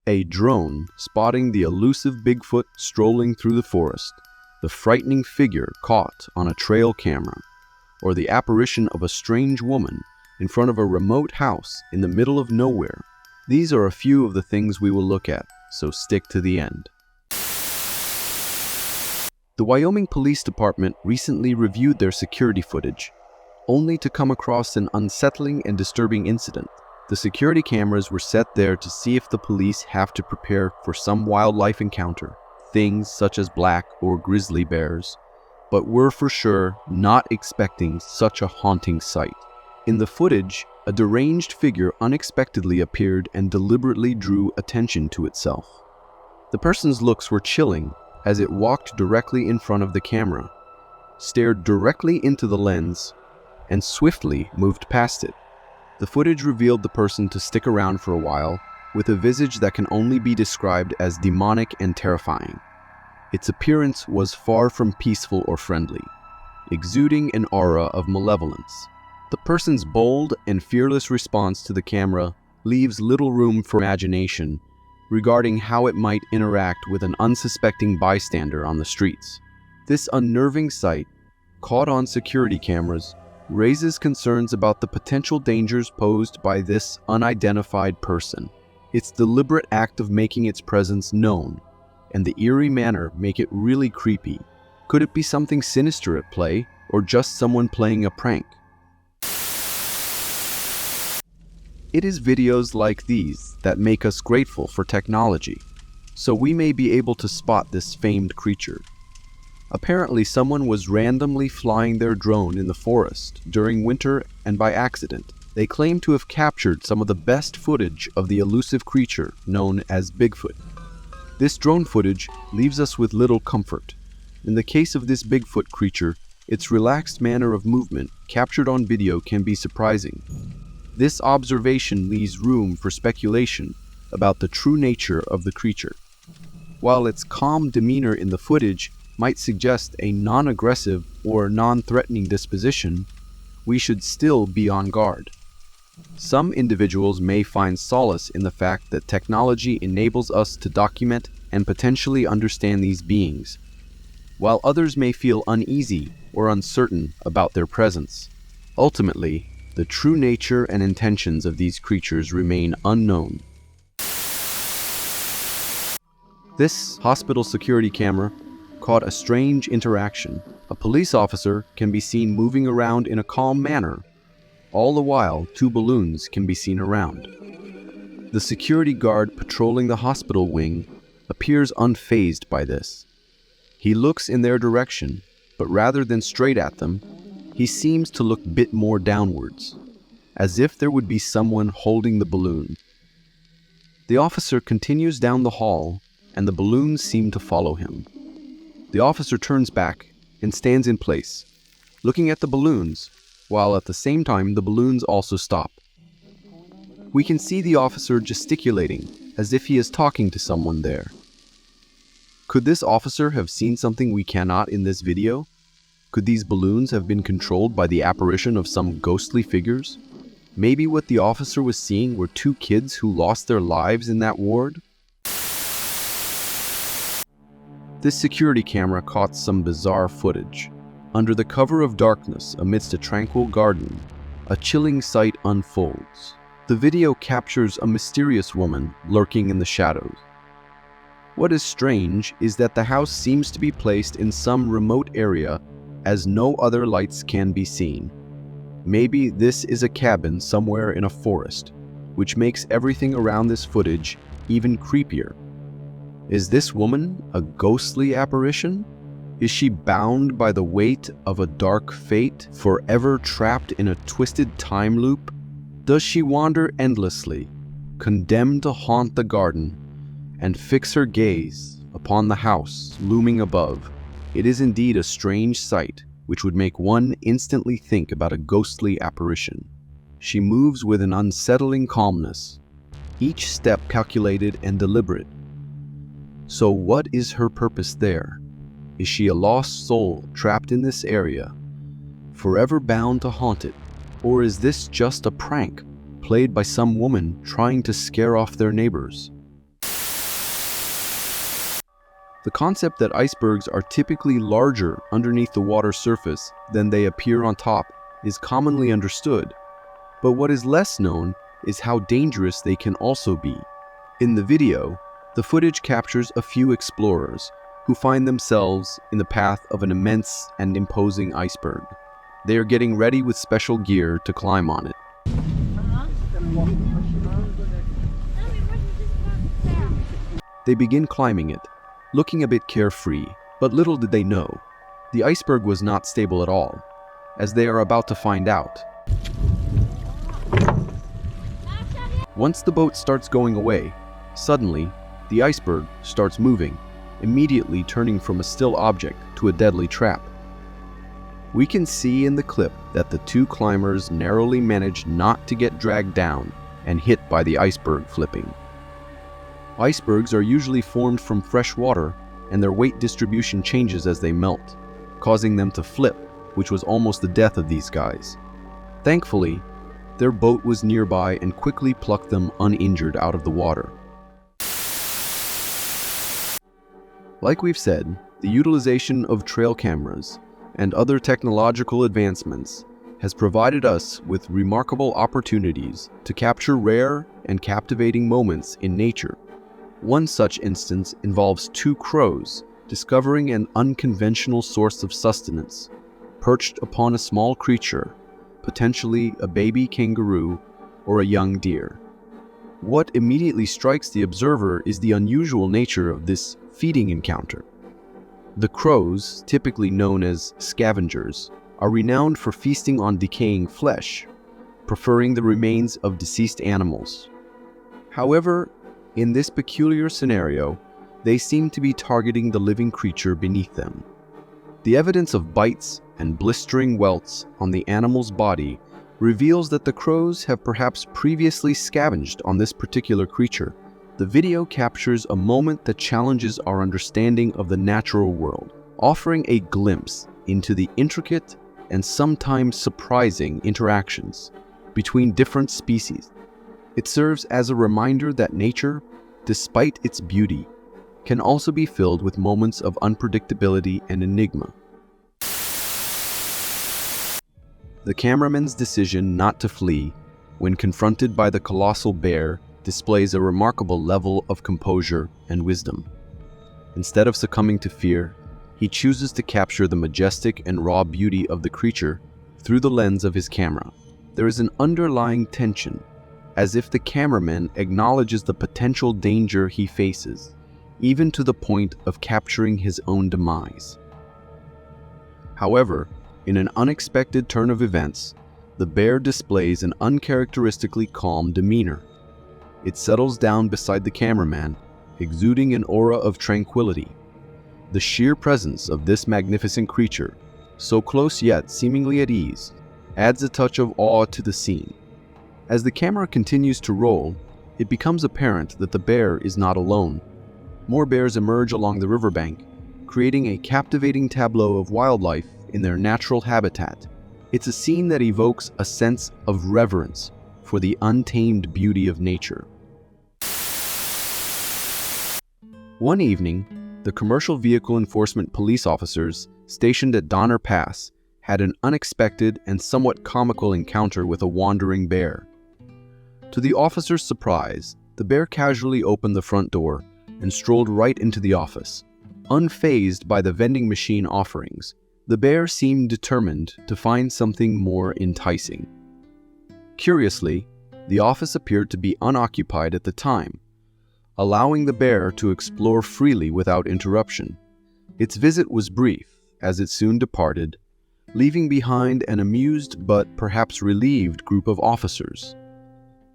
A drone spotting the elusive Bigfoot strolling through the forest, the frightening figure caught on a trail camera, or the apparition of a strange woman in front of a remote house in the middle of nowhere. These are a few of the things we will look at, so stick to the end. The Wyoming Police Department recently reviewed their security footage, only to come across an unsettling and disturbing incident. The security cameras were set there to see if the police have to prepare for some wildlife encounter, things such as black or grizzly bears, but were for sure not expecting such a haunting sight. In the footage, a deranged figure unexpectedly appeared and deliberately drew attention to itself. The person's looks were chilling as it walked directly in front of the camera, stared directly into the lens, and swiftly moved past it. The footage revealed the person to stick around for a while, with a visage that can only be described as demonic and terrifying. Its appearance was far from peaceful or friendly, exuding an aura of malevolence. The person's bold and fearless response to the camera leaves little room for imagination regarding how it might interact with an unsuspecting bystander on the streets. This unnerving sight, caught on security cameras, raises concerns about the potential dangers posed by this unidentified person. Its deliberate act of making its presence known, and the eerie manner make it really creepy. Could it be something sinister at play, or just someone playing a prank? It is videos like these that make us grateful for technology, so we may be able to spot this famed creature. Apparently, someone was randomly flying their drone in the forest during winter, and by accident, they claim to have captured some of the best footage of the elusive creature known as Bigfoot. This drone footage leaves us with little comfort. In the case of this Bigfoot creature, its relaxed manner of movement captured on video can be surprising. This observation leaves room for speculation about the true nature of the creature. While its calm demeanor in the footage might suggest a non-aggressive or non-threatening disposition, we should still be on guard. Some individuals may find solace in the fact that technology enables us to document and potentially understand these beings, while others may feel uneasy or uncertain about their presence. Ultimately, the true nature and intentions of these creatures remain unknown. This hospital security camera caught a strange interaction. A police officer can be seen moving around in a calm manner. All the while, two balloons can be seen around. The security guard patrolling the hospital wing appears unfazed by this. He looks in their direction, but rather than straight at them, he seems to look a bit more downwards, as if there would be someone holding the balloon. The officer continues down the hall, and the balloons seem to follow him. The officer turns back and stands in place, looking at the balloons, while at the same time the balloons also stop. We can see the officer gesticulating as if he is talking to someone there. Could this officer have seen something we cannot in this video? Could these balloons have been controlled by the apparition of some ghostly figures? Maybe what the officer was seeing were two kids who lost their lives in that ward? This security camera caught some bizarre footage. Under the cover of darkness, amidst a tranquil garden, a chilling sight unfolds. The video captures a mysterious woman lurking in the shadows. What is strange is that the house seems to be placed in some remote area, as no other lights can be seen. Maybe this is a cabin somewhere in a forest, which makes everything around this footage even creepier. Is this woman a ghostly apparition? Is she bound by the weight of a dark fate, forever trapped in a twisted time loop? Does she wander endlessly, condemned to haunt the garden, and fix her gaze upon the house looming above? It is indeed a strange sight, which would make one instantly think about a ghostly apparition. She moves with an unsettling calmness, each step calculated and deliberate. So what is her purpose there? Is she a lost soul trapped in this area, forever bound to haunt it? Or is this just a prank played by some woman trying to scare off their neighbors? The concept that icebergs are typically larger underneath the water's surface than they appear on top is commonly understood, but what is less known is how dangerous they can also be. In the video, the footage captures a few explorers who find themselves in the path of an immense and imposing iceberg. They are getting ready with special gear to climb on it. They begin climbing it, looking a bit carefree, but little did they know, the iceberg was not stable at all, as they are about to find out. Once the boat starts going away, suddenly, the iceberg starts moving, immediately turning from a still object to a deadly trap. We can see in the clip that the two climbers narrowly managed not to get dragged down and hit by the iceberg flipping. Icebergs are usually formed from fresh water, and their weight distribution changes as they melt, causing them to flip, which was almost the death of these guys. Thankfully, their boat was nearby and quickly plucked them uninjured out of the water. Like we've said, the utilization of trail cameras and other technological advancements has provided us with remarkable opportunities to capture rare and captivating moments in nature. One such instance involves two crows discovering an unconventional source of sustenance, perched upon a small creature, potentially a baby kangaroo or a young deer. What immediately strikes the observer is the unusual nature of this feeding encounter. The crows, typically known as scavengers, are renowned for feasting on decaying flesh, preferring the remains of deceased animals. However, in this peculiar scenario, they seem to be targeting the living creature beneath them. The evidence of bites and blistering welts on the animal's body reveals that the crows have perhaps previously scavenged on this particular creature. The video captures a moment that challenges our understanding of the natural world, offering a glimpse into the intricate and sometimes surprising interactions between different species. It serves as a reminder that nature, despite its beauty, can also be filled with moments of unpredictability and enigma. The cameraman's decision not to flee when confronted by the colossal bear displays a remarkable level of composure and wisdom. Instead of succumbing to fear, he chooses to capture the majestic and raw beauty of the creature through the lens of his camera. There is an underlying tension, as if the cameraman acknowledges the potential danger he faces, even to the point of capturing his own demise. However, in an unexpected turn of events, the bear displays an uncharacteristically calm demeanor. It settles down beside the cameraman, exuding an aura of tranquility. The sheer presence of this magnificent creature, so close yet seemingly at ease, adds a touch of awe to the scene. As the camera continues to roll, it becomes apparent that the bear is not alone. More bears emerge along the riverbank, creating a captivating tableau of wildlife in their natural habitat. It's a scene that evokes a sense of reverence for the untamed beauty of nature. One evening, the commercial vehicle enforcement police officers stationed at Donner Pass had an unexpected and somewhat comical encounter with a wandering bear. To the officers' surprise, the bear casually opened the front door and strolled right into the office. Unfazed by the vending machine offerings, the bear seemed determined to find something more enticing. Curiously, the office appeared to be unoccupied at the time, allowing the bear to explore freely without interruption. Its visit was brief, as it soon departed, leaving behind an amused but perhaps relieved group of officers.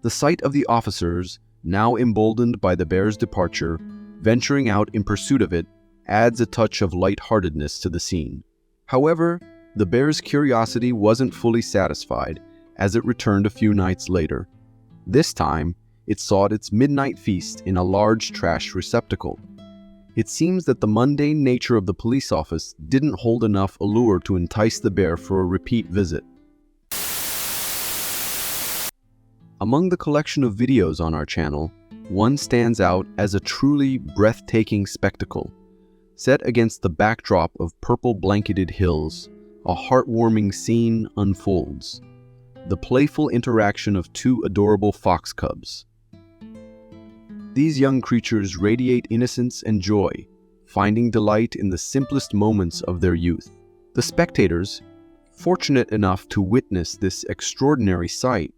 The sight of the officers, now emboldened by the bear's departure, venturing out in pursuit of it, adds a touch of lightheartedness to the scene. However, the bear's curiosity wasn't fully satisfied as it returned a few nights later. This time, it sought its midnight feast in a large trash receptacle. It seems that the mundane nature of the police office didn't hold enough allure to entice the bear for a repeat visit. Among the collection of videos on our channel, one stands out as a truly breathtaking spectacle. Set against the backdrop of purple-blanketed hills, a heartwarming scene unfolds. The playful interaction of two adorable fox cubs. These young creatures radiate innocence and joy, finding delight in the simplest moments of their youth. The spectators, fortunate enough to witness this extraordinary sight,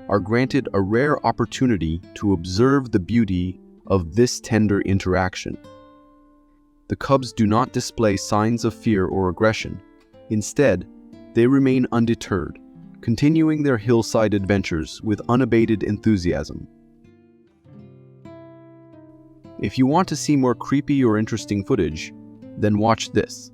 are granted a rare opportunity to observe the beauty of this tender interaction. The cubs do not display signs of fear or aggression. Instead, they remain undeterred, continuing their hillside adventures with unabated enthusiasm. If you want to see more creepy or interesting footage, then watch this.